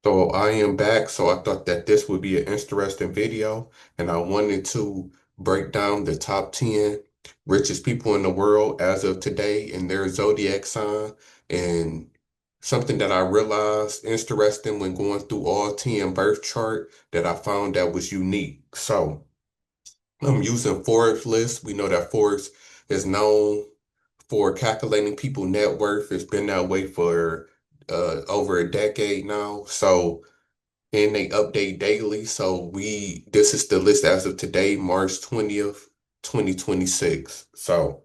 So I am back. So I thought that this would be an interesting video, and I wanted to break down the top 10 richest people in the world as of today and their zodiac sign. And something that I realized interesting when going through all 10 birth chart that I found that was unique. So I'm using Forbes list. We know that Forbes is known for calculating people net worth. It's been that way for over a decade now. So and they update daily. So this is the list as of today, March 20th, 2026. So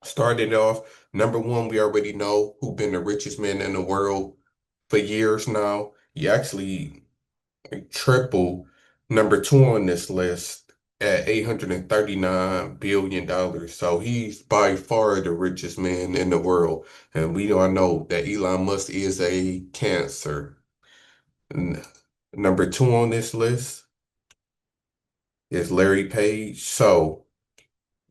starting off, number one, we already know who been the richest man in the world for years now. You actually triple number two on this list at $839 billion. So he's by far the richest man in the world. And we all know that Elon Musk is a cancer. N- Number two on this list is Larry Page. So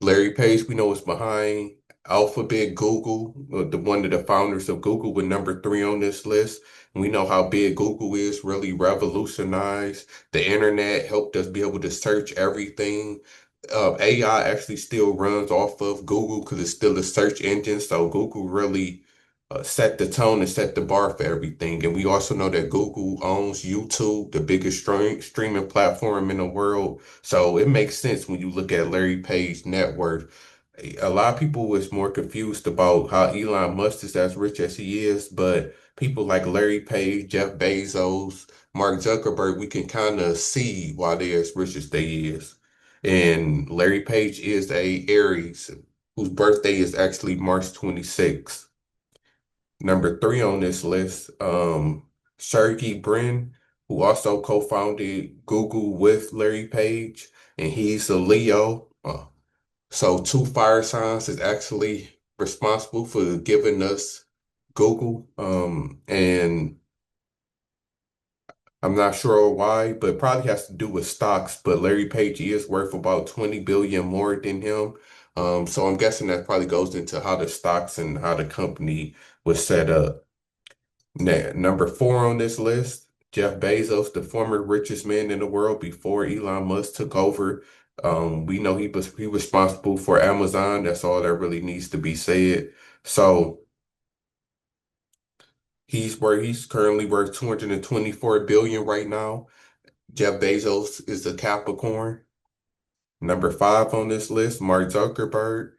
Larry Page, we know is behind Alphabet, Google, the one of the founders of Google, with number three on this list. And we know how big Google is, really revolutionized the internet, helped us be able to search everything. AI actually still runs off of Google because it's still a search engine. So Google really set the tone and set the bar for everything. And we also know that Google owns YouTube, the biggest streaming platform in the world. So it makes sense when you look at Larry Page's net worth. A lot of people was more confused about how Elon Musk is as rich as he is, but people like Larry Page, Jeff Bezos, Mark Zuckerberg, we can kind of see why they're as rich as they is. And Larry Page is a Aries whose birthday is actually March 26th. Number three on this list, Sergey Brin, who also co-founded Google with Larry Page, and he's a Leo. So two fire signs is actually responsible for giving us Google. And I'm not sure why, but it probably has to do with stocks. But Larry Page is worth about 20 billion more than him. So I'm guessing that probably goes into how the stocks and how the company was set up. Number four on this list, Jeff Bezos, the former richest man in the world before Elon Musk took over. We know he responsible for Amazon. That's all that really needs to be said. So he's currently worth 224 billion right now. Jeff Bezos is a Capricorn. Number five on this list, Mark Zuckerberg,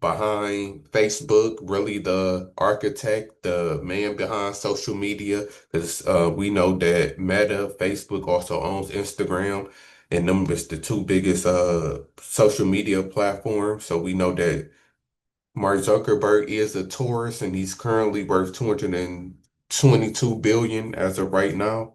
behind Facebook, really the architect, the man behind social media, because we know that Meta, Facebook also owns Instagram, and them is the two biggest social media platforms. So we know that Mark Zuckerberg is a Taurus, and he's currently worth 222 billion as of right now.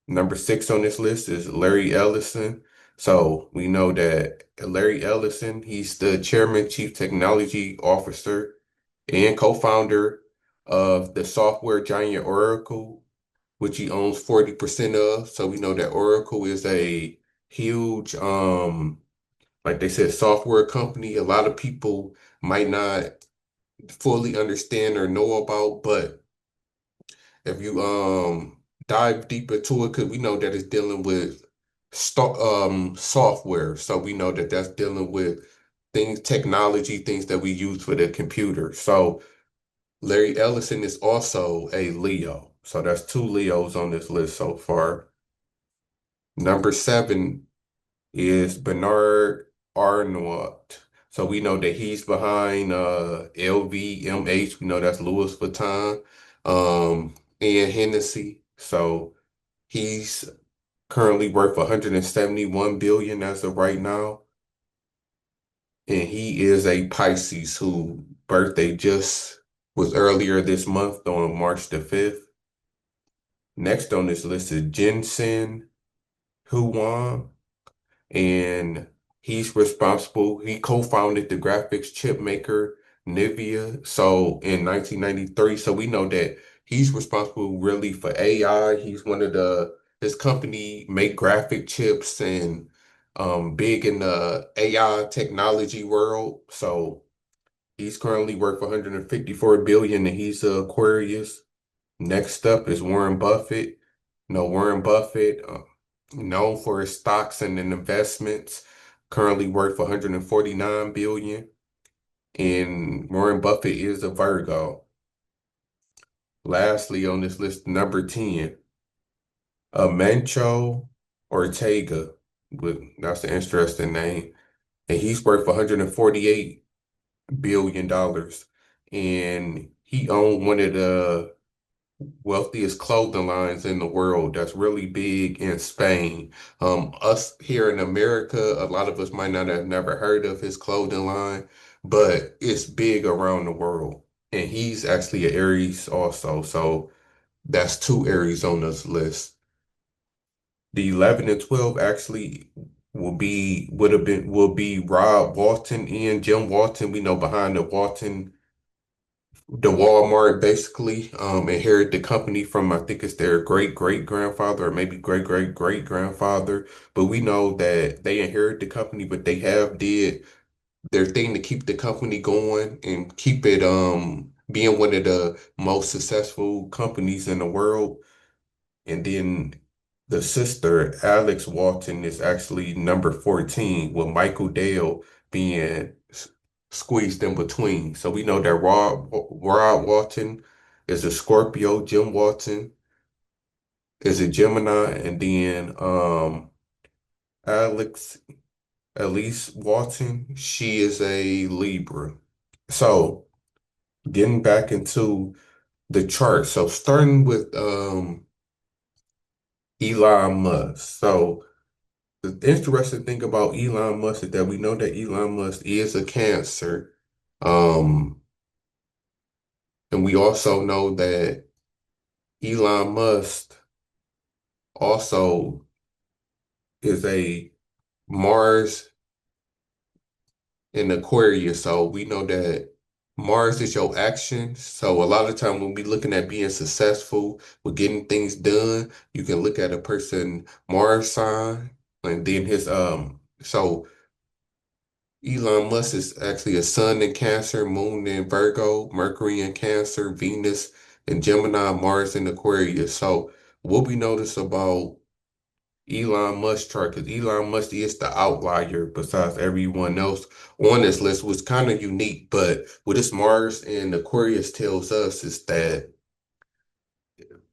Number six on this list is Larry Ellison. So we know that Larry Ellison, he's the chairman, chief technology officer, and co-founder of the software giant Oracle, which he owns 40% of. So we know that Oracle is a huge, like they said, software company. A lot of people might not fully understand or know about, but if you dive deeper into it, because we know that it's dealing with software, so we know that that's dealing with things, technology, things that we use for the computer. So Larry Ellison is also a Leo. So that's two Leos on this list so far. Number seven is Bernard Arnault. So we know that he's behind LVMH. We know that's Louis Vuitton, and Hennessy. So he's currently worth 171 billion as of right now. And he is a Pisces whose birthday just was earlier this month on March the 5th. Next on this list is Jensen Huang, and he co-founded the graphics chip maker Nvidia. So in 1993, so we know that he's responsible really for AI. He's one of his company make graphic chips and big in the AI technology world. So he's currently worth 154 billion and he's a Aquarius. Next up is Warren Buffett. No, Warren Buffett, known for his stocks and investments, currently worth 149 billion. And Warren Buffett is a Virgo. Lastly on this list, number 10, Mancho Ortega. That's an interesting name. And he's worth $148 billion. And he owned one of the wealthiest clothing lines in the world that's really big in Spain. Us here in America, a lot of us might not have never heard of his clothing line, but it's big around the world. And he's actually an Aries also. So that's two Aries on this list. The 11 and 12 actually will be Rob Walton and Jim Walton. We know behind the Walmart basically inherited the company from, I think it's their great great grandfather or maybe great great great grandfather. But we know that they inherited the company, but they have did their thing to keep the company going and keep it being one of the most successful companies in the world. And then the sister, Alex Walton, is actually number 14, with Michael Dale being squeezed in between. So we know that Rob Walton is a Scorpio, Jim Walton is a Gemini, and then Alex Elise Walton, she is a Libra. So getting back into the chart. So starting with Elon Musk. So the interesting thing about Elon Musk is that we know that Elon Musk is a Cancer. Um, and we also know that Elon Musk also is a Mars in Aquarius. So we know that Mars is your action. So a lot of time when we looking at being successful with getting things done, you can look at a person Mars sign and then his so Elon Musk is actually a sun in Cancer, moon in Virgo, Mercury in Cancer, Venus in Gemini, Mars in Aquarius. So what we notice about Elon Musk chart, because Elon Musk is the outlier besides everyone else on this list, was kind of unique. But what this Mars in Aquarius tells us is that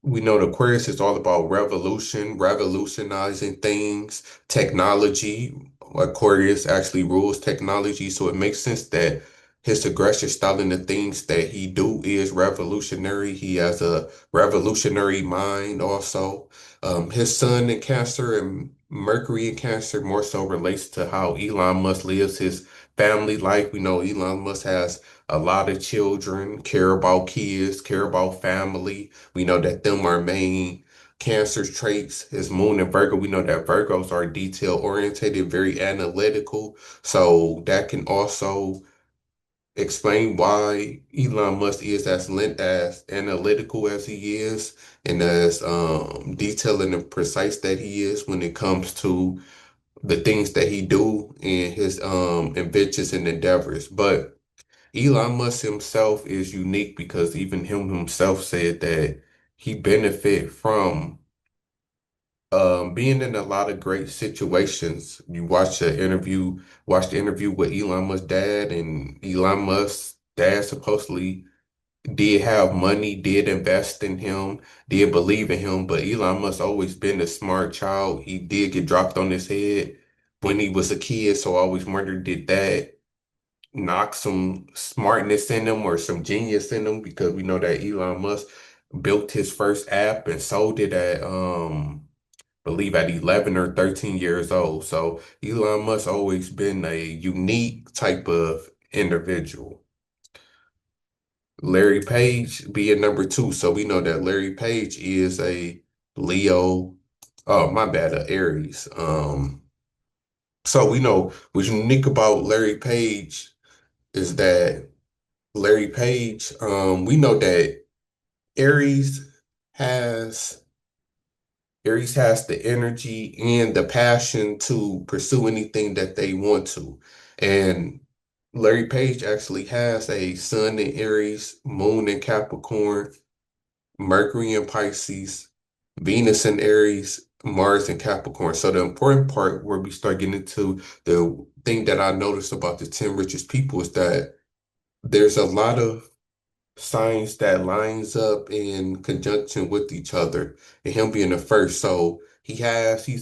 we know the Aquarius is all about revolution, revolutionizing things, technology. Aquarius actually rules technology, so it makes sense that his aggression style and the things that he do is revolutionary. He has a revolutionary mind also. His sun in Cancer and Mercury in Cancer more so relates to how Elon Musk lives his family life. We know Elon Musk has a lot of children, care about kids, care about family. We know that them are main Cancer traits. His moon in Virgo, we know that Virgos are detail oriented, very analytical. So that can also explain why Elon Musk is as analytical as he is and as detailed and precise that he is when it comes to the things that he do in his inventions and endeavors. But Elon Musk himself is unique because even him himself said that he benefit from being in a lot of great situations. You watch the interview with Elon Musk's dad, and Elon Musk's dad supposedly did have money, did invest in him, did believe in him, but Elon Musk always been a smart child. He did get dropped on his head when he was a kid, so I always wondered, did that knock some smartness in them or some genius in them? Because we know that Elon Musk built his first app and sold it at believe at 11 or 13 years old. So Elon Musk always been a unique type of individual. Larry Page being number two. So we know that Larry Page is a Leo. Oh, my bad, a Aries. So we know what's unique about Larry Page is that Larry Page, we know that Aries has Aries has the energy and the passion to pursue anything that they want to. And Larry Page actually has a sun in Aries, moon in Capricorn, Mercury in Pisces, Venus in Aries, Mars in Capricorn. So the important part where we start getting into the thing that I noticed about the 10 richest people is that there's a lot of signs that lines up in conjunction with each other, and him being the first. So he's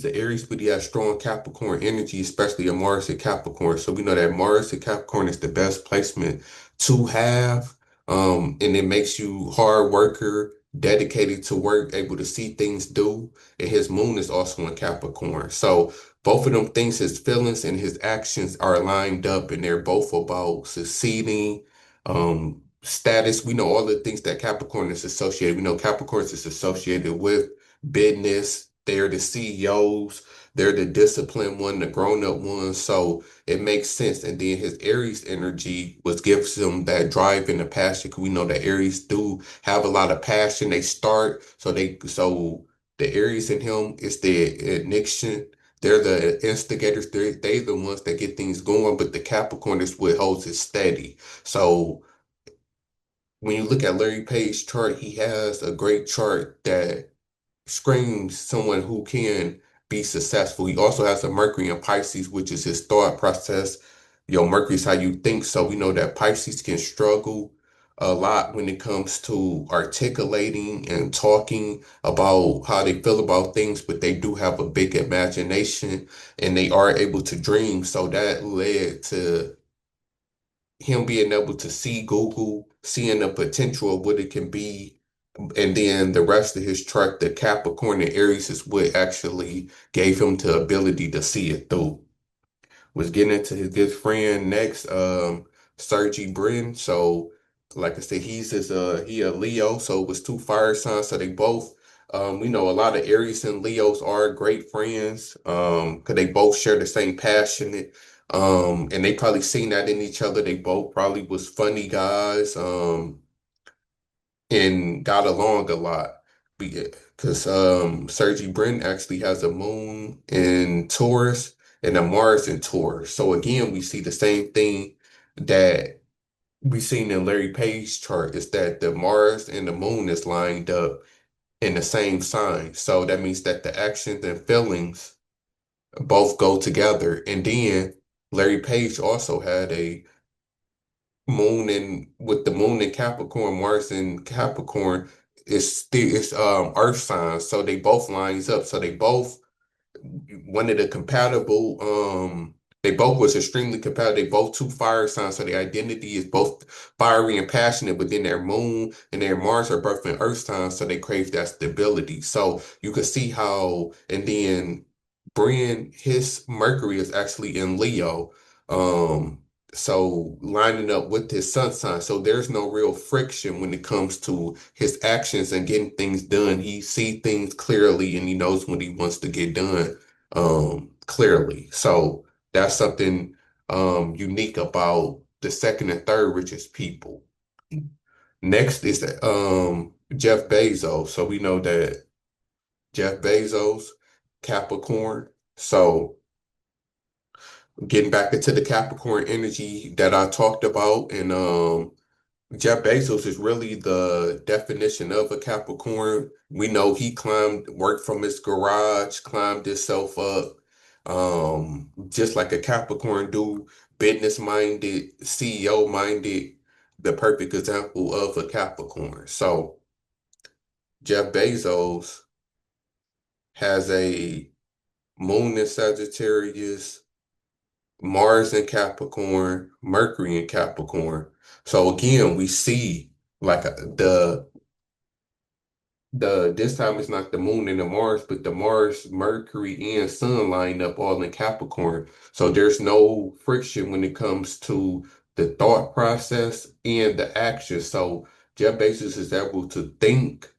the Aries, but he has strong Capricorn energy, especially a Mars and Capricorn. So we know that Mars and Capricorn is the best placement to have. And it makes you hard worker, dedicated to work, able to see things do. And his moon is also in Capricorn. So both of them things, his feelings and his actions are lined up, and they're both about succeeding, status. We know all the things that Capricorn is associated. We know Capricorn is associated with business. They're the CEOs. They're the disciplined one, the grown-up one. So it makes sense. And then his Aries energy was gives him that drive and the passion. 'Cause we know that Aries do have a lot of passion. They start, so the Aries in him is the ignition. They're the instigators. They the ones that get things going, but the Capricorn is what holds it steady. So when you look at Larry Page's chart, he has a great chart that screams someone who can be successful. He also has a Mercury in Pisces, which is his thought process. Mercury is how you think. So we know that Pisces can struggle a lot when it comes to articulating and talking about how they feel about things, but they do have a big imagination and they are able to dream. So that led to him being able to see Google, seeing the potential of what it can be. And then the rest of his chart, the Capricorn and Aries, is what actually gave him the ability to see it through. Was getting into his good friend next, Sergi Brin. So, like I said, he a Leo, so it was two fire signs. So they both, we know a lot of Aries and Leos are great friends, because they both share the same passionate, and they probably seen that in each other. They both probably was funny guys, and got along a lot. Because Sergi Brin actually has a moon in Taurus and a Mars in Taurus. So again, we see the same thing that we seen in Larry Page's chart is that the Mars and the moon is lined up in the same sign. So that means that the actions and feelings both go together. And then Larry Page also had a moon in with the moon in Capricorn, Mars in Capricorn is still it's earth signs. So they both lines up. So they both one of the compatible, they both was extremely compatible. They both two fire signs, so the identity is both fiery and passionate, but then their moon and their Mars are both in earth signs, so they crave that stability. So you can see how, and then Brian, his Mercury is actually in Leo. Um, so lining up with his sun sign. So there's no real friction when it comes to his actions and getting things done. He see things clearly and he knows what he wants to get done clearly. So that's something unique about the second and third richest people. Next is Jeff Bezos. So we know that Jeff Bezos, Capricorn. So getting back into the Capricorn energy that I talked about, and Jeff Bezos is really the definition of a Capricorn. We know he worked from his garage, climbed himself up, just like a Capricorn do, business minded, CEO minded, the perfect example of a Capricorn. So Jeff Bezos has a moon in Sagittarius, Mars in Capricorn, Mercury in Capricorn. So again, we see like the this time it's not the moon and the Mars, but the Mars, Mercury, and Sun line up all in Capricorn. So there's no friction when it comes to the thought process and the action. So Jeff Bezos is able to think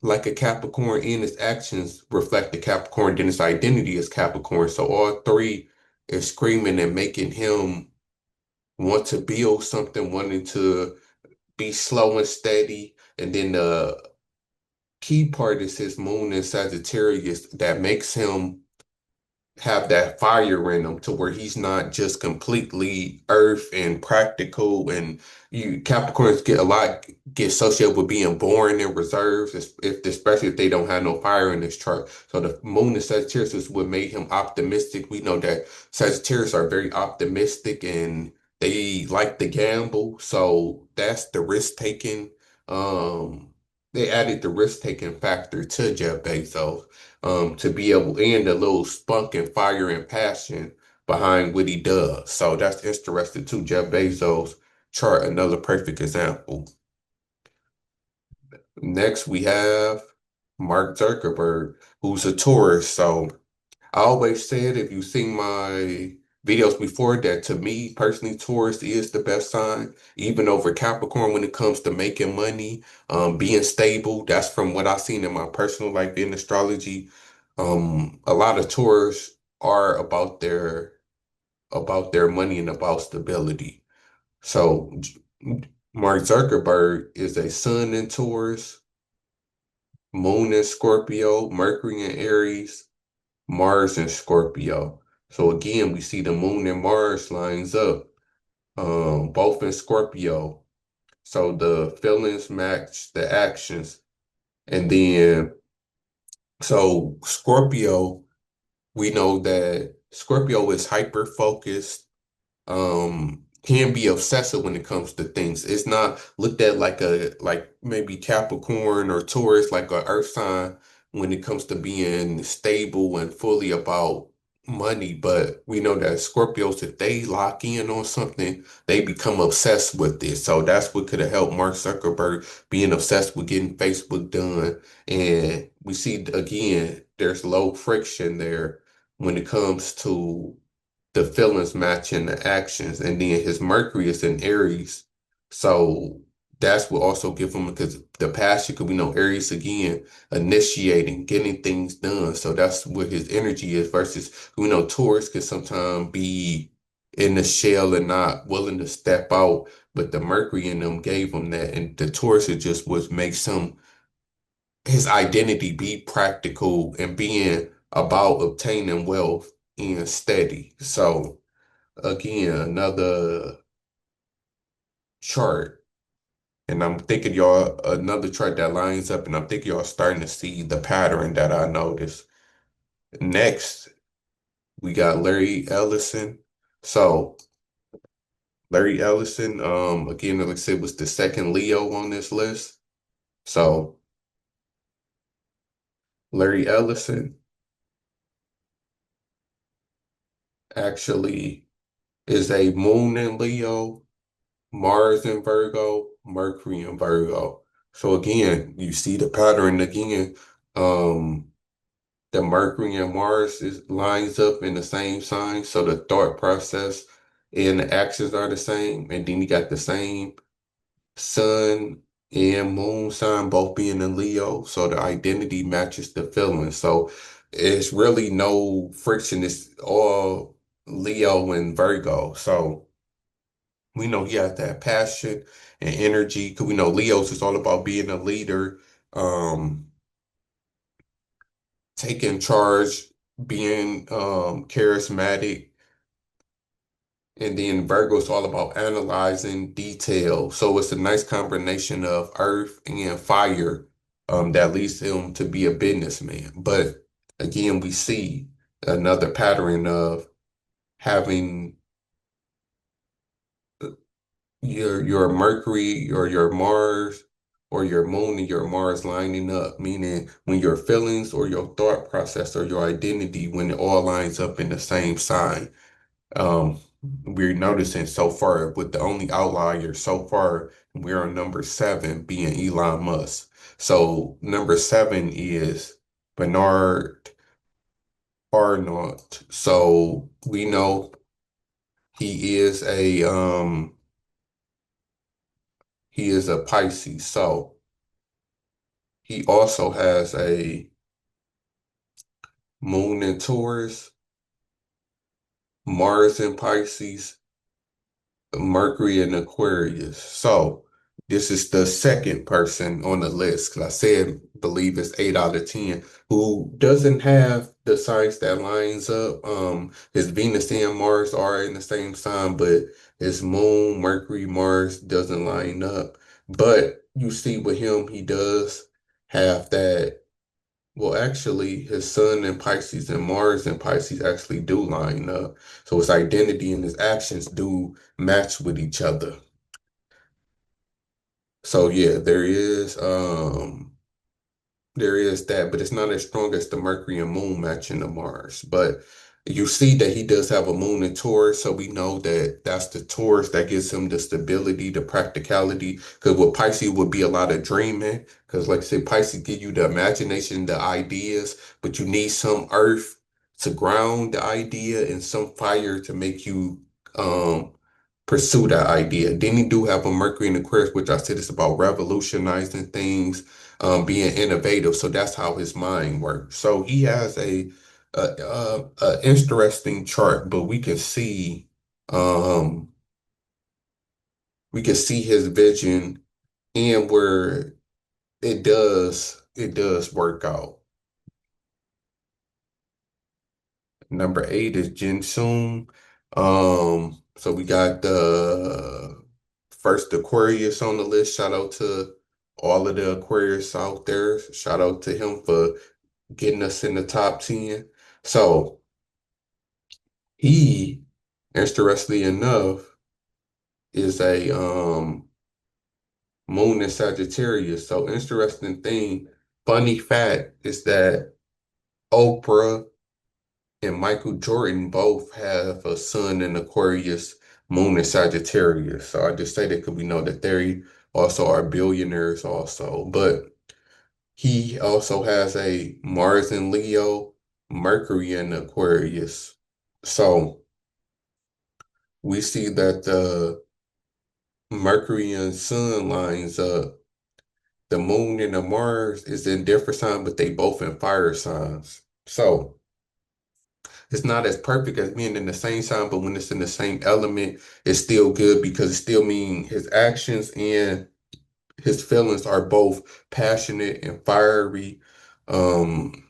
like a Capricorn and his actions reflect the Capricorn, then his identity is Capricorn. So all three is screaming and making him want to build something, wanting to be slow and steady. And then the key part is his moon in Sagittarius that makes him have that fire in him to where he's not just completely earth and practical. And you Capricorns get associated with being boring and reserved, especially if they don't have no fire in this chart. So the moon in Sagittarius is what made him optimistic. We know that Sagittarius are very optimistic and they like to gamble. So that's the risk taking. Um, they added the risk taking factor to Jeff Bezos, to be able, and a little spunk and fire and passion behind what he does. So that's interesting too. Jeff Bezos chart, another perfect example. Next, we have Mark Zuckerberg, who's a Taurus. So I always said, if you've seen my videos before, that to me personally, Taurus is the best sign, even over Capricorn when it comes to making money, being stable. That's from what I've seen in my personal life in astrology. A lot of Taurus are about their money and about stability. So Mark Zuckerberg is a sun in Taurus, moon in Scorpio, Mercury in Aries, Mars and Scorpio. So again, we see the moon and Mars lines up, both in Scorpio. So the feelings match the actions. And then, so Scorpio, we know that Scorpio is hyper focused, can be obsessive when it comes to things. It's not looked at like maybe Capricorn or Taurus, like a earth sign when it comes to being stable and fully about money. But we know that Scorpios, if they lock in on something, they become obsessed with it. So that's what could have helped Mark Zuckerberg being obsessed with getting Facebook done. And we see again, there's low friction there when it comes to the feelings matching the actions. And then his Mercury is in Aries. So that's what also give him, because the passion, because we know Aries again, initiating, getting things done. So that's what his energy is versus, we know Taurus can sometimes be in the shell and not willing to step out. But the Mercury in them gave him that. And the Taurus is just what makes him, his identity be practical and being about obtaining wealth and steady. So again, another chart. And I'm thinking y'all, another chart that lines up, and I'm thinking y'all starting to see the pattern that I noticed. Next, we got Larry Ellison. So Larry Ellison, again, like I said, was the second Leo on this list. So Larry Ellison actually is a moon in Leo, Mars in Virgo, Mercury in Virgo. So again, you see the pattern again. Um, the Mercury and Mars lines up in the same sign, so the thought process and the actions are the same. And then you got the same Sun and Moon sign both being in Leo, so the identity matches the feeling. So it's really no friction. It's all Leo and Virgo. So we know he has that passion and energy, because we know Leo's is all about being a leader, um, taking charge, being charismatic. And then Virgo's all about analyzing detail. So it's a nice combination of earth and fire, that leads him to be a businessman. But again, we see another pattern of having your Mercury or your Mars or your Moon and your Mars lining up, meaning when your feelings or your thought process or your identity, when it all lines up in the same sign. Um, we're noticing so far, with the only outlier so far, we're on number 7 being Elon Musk. So number 7 is Bernard Arnault. So we know he is a Pisces. So he also has a moon in Taurus, Mars in Pisces, Mercury in Aquarius. So This is the second person on the list because I said believe it's 8 out of 10 who doesn't have the signs that lines up. His Venus and Mars are in the same sign, but his Moon, Mercury, Mars doesn't line up. But you see with him, he does have that. Well, actually, his Sun in Pisces and Mars in Pisces actually do line up. So his identity and his actions do match with each other. So yeah, there is that, but it's not as strong as the Mercury and Moon matching the Mars. But you see that he does have a Moon in Taurus, so we know that that's the Taurus that gives him the stability, the practicality. Because with Pisces would be a lot of dreaming. Because like I said, Pisces give you the imagination, the ideas, but you need some earth to ground the idea and some fire to make you um pursue that idea. Then you do have a Mercury in Aquarius, which I said is about revolutionizing things, being innovative. So that's how his mind works. So he has a interesting chart, but um, we can see his vision and where it does work out. Number 8 is Jin. So we got the first Aquarius on the list. Shout out to all of the Aquarius out there. Shout out to him for getting us in the top 10. So he, interestingly enough, is a moon in Sagittarius. So interesting thing, funny fact is that Oprah and Michael Jordan both have a sun in Aquarius, moon in Sagittarius. So I just say that because we know that they also are billionaires also. But he also has a Mars in Leo, Mercury in Aquarius. So we see that the Mercury and Sun lines up. The Moon and the Mars is in different signs, but they both in fire signs. So it's not as perfect as being in the same sign, but when it's in the same element, it's still good because it still means his actions and his feelings are both passionate and fiery. Um,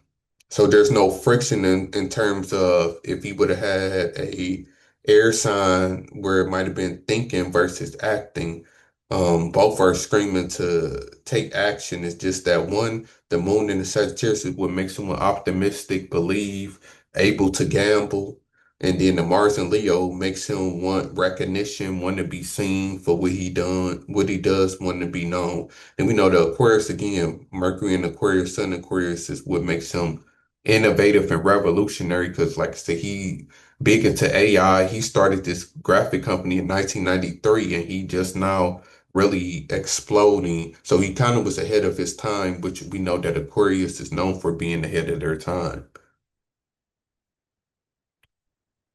so there's no friction in terms of if he would have had a air sign where it might have been thinking versus acting. Both are screaming to take action. It's just that one, the moon in the Sagittarius is what makes someone optimistic, believe, able to gamble. And then the Mars and Leo makes him want recognition, want to be seen for what he does, want to be known. And we know the Aquarius again, Mercury and Aquarius, Sun Aquarius is what makes him innovative and revolutionary because, like I said, he big into AI. He started this graphic company in 1993 and he just now really exploding. So he kind of was ahead of his time, which we know that Aquarius is known for being ahead of their time.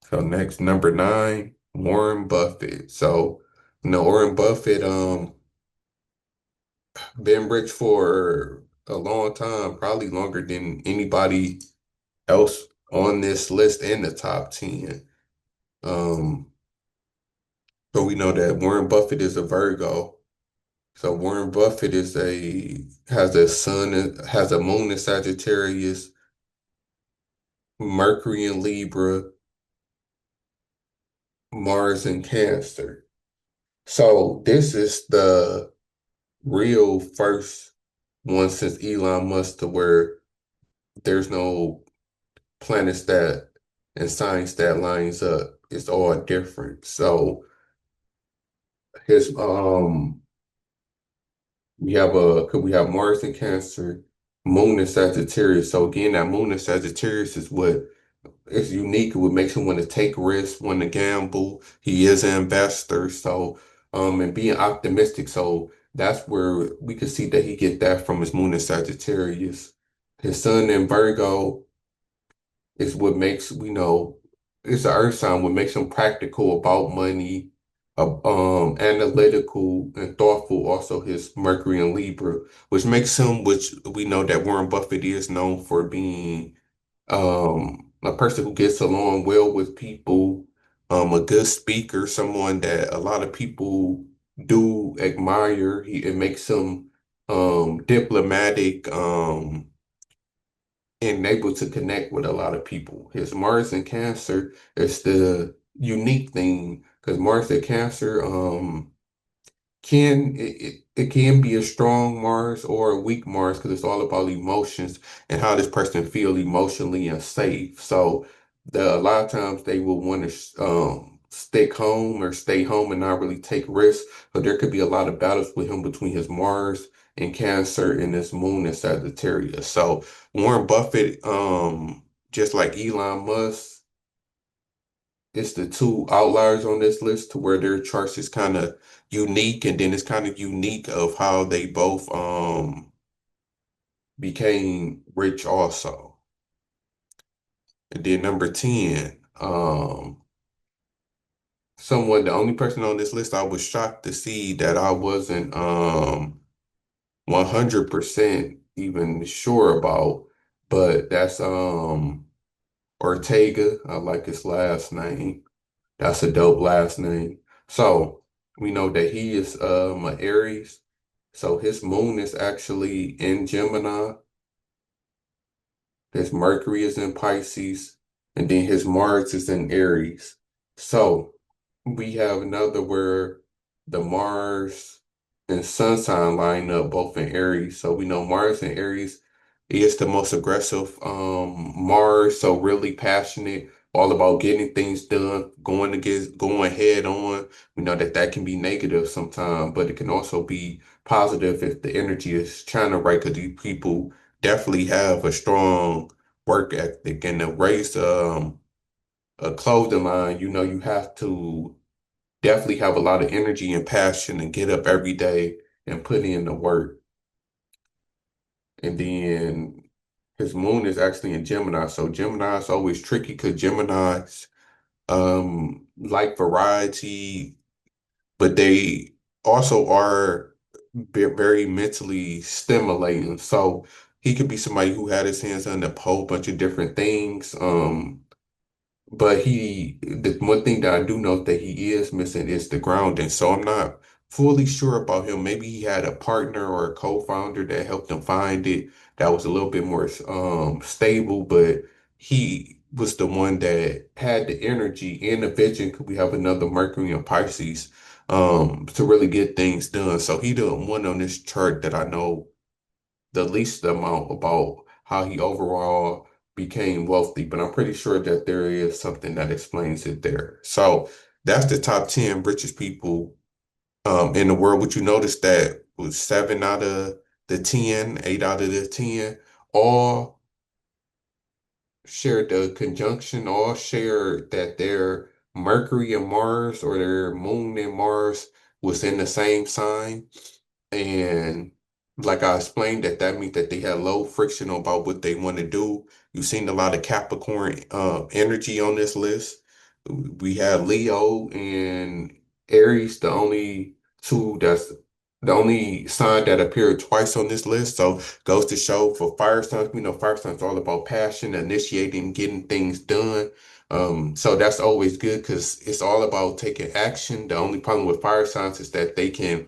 So next, number 9, Warren Buffett. So, Warren Buffett, been rich for a long time, probably longer than anybody else on this list in the top 10. Um, so we know that Warren Buffett is a Virgo. So Warren Buffett has a has a moon in Sagittarius, Mercury in Libra, Mars in Cancer. So this is the real first one since Elon Musk to where there's no planets that and signs that lines up. It's all different. So his we have Mars in Cancer, Moon in Sagittarius. So again, that Moon in Sagittarius is what is unique. What makes him want to take risks, want to gamble. He is an investor. So and being optimistic. So that's where we can see that he get that from his Moon in Sagittarius. His Sun in Virgo is what makes we know it's an earth sign, what makes him practical about money, analytical and thoughtful. Also, his Mercury and Libra, which we know that Warren Buffett is known for being a person who gets along well with people, a good speaker, someone that a lot of people do admire. It makes him diplomatic, and able to connect with a lot of people. His Mars in Cancer is the unique thing because Mars in Cancer, it can be a strong Mars or a weak Mars because it's all about emotions and how this person feel emotionally and safe. So a lot of times they will want to stick home or stay home and not really take risks. But there could be a lot of battles with him between his Mars and Cancer and his Moon in Sagittarius. So Warren Buffett, just like Elon Musk, it's the two outliers on this list to where their charts is kind of unique, and then it's kind of unique of how they both became rich also. And then number 10, the only person on this list I was shocked to see that I wasn't 100% even sure about, but that's Ortega. I like his last name. That's a dope last name. So we know that he is an Aries. So his moon is actually in Gemini. His Mercury is in Pisces. And then his Mars is in Aries. So we have another where the Mars and Sun sign line up both in Aries. So we know Mars in Aries is the most aggressive Mars, so really passionate, all about getting things done, going head on. We know that that can be negative sometimes, but it can also be positive if the energy is channeled right, because these people definitely have a strong work ethic and to raise a clothing line, you have to definitely have a lot of energy and passion and get up every day and put in the work. And then his moon is actually in Gemini. So Gemini is always tricky because Geminis like variety, but they also are very mentally stimulating. So he could be somebody who had his hands on a whole bunch of different things. But the one thing that I do know that he is missing is the grounding. So I'm not fully sure about him. Maybe he had a partner or a co-founder that helped him find it that was a little bit more stable, but he was the one that had the energy and the vision. Could we have another Mercury and Pisces to really get things done? So he the one on this chart that I know the least amount about how he overall became wealthy, but I'm pretty sure that there is something that explains it there. So that's the top 10 richest people in the world. Would you notice that was 8 out of the 10, all shared the conjunction, all shared that their Mercury and Mars or their Moon and Mars was in the same sign. And like I explained, that means that they had low friction about what they want to do. You've seen a lot of Capricorn energy on this list. We have Leo and Aries, the only sign that appeared twice on this list. So goes to show for fire signs, we know fire signs are all about passion, initiating, getting things done. So that's always good because it's all about taking action. The only problem with fire signs is that they can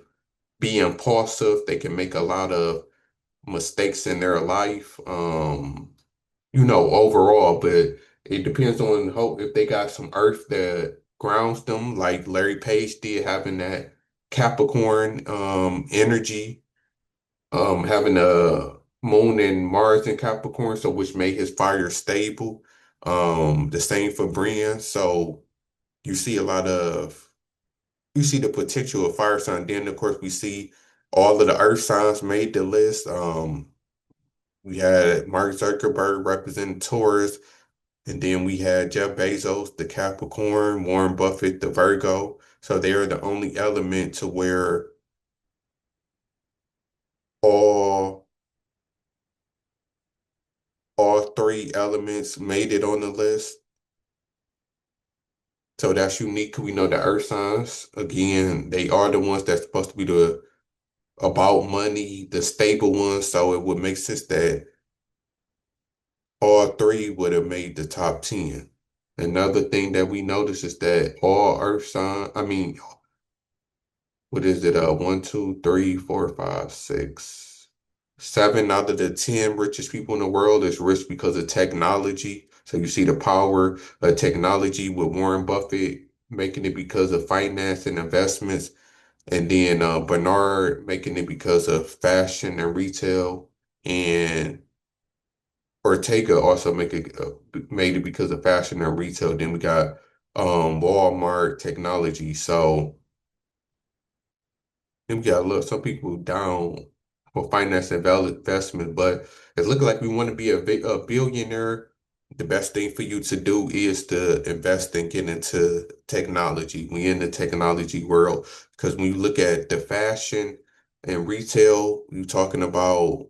be impulsive. They can make a lot of mistakes in their life, overall, but it depends on if they got some earth that grounds them, like Larry Page did, having that Capricorn energy, having a moon and Mars in Capricorn, so which made his fire stable. The same for Brian. So you see a lot of you see the potential of fire sign. Then of course we see all of the earth signs made the list. We had Mark Zuckerberg representing Taurus, and then we had Jeff Bezos, the Capricorn, Warren Buffett, the Virgo. So they are the only element to where all all three elements made it on the list. So that's unique. We know the earth signs, again, they are the ones that's supposed to be the about money, the stable ones. So it would make sense that all three would have made the top 10. Another thing that we notice is that all earth sign, I mean, what is it? One, two, three, four, five, six, seven out of the 10 richest people in the world is rich because of technology. So you see the power of technology with Warren Buffett making it because of finance and investments, and then Bernard making it because of fashion and retail, and Ortega also made it because of fashion and retail. Then we got Walmart technology. So then we got look some people down for finance and valid investment, but it's looking like we want to be a billionaire. The best thing for you to do is to invest and get into technology. We in the technology world because when you look at the fashion and retail, you're talking about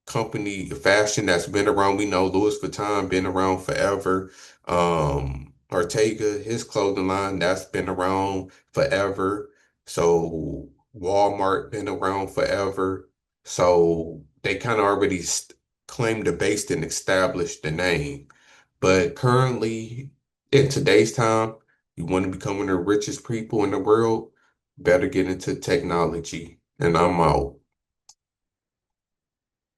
company fashion that's been around. We know Louis Vuitton been around forever. Ortega, his clothing line, that's been around forever. So Walmart been around forever. So they kind of already claimed the base and established the name. But currently, in today's time, you want to become one of the richest people in the world, better get into technology. And I'm out.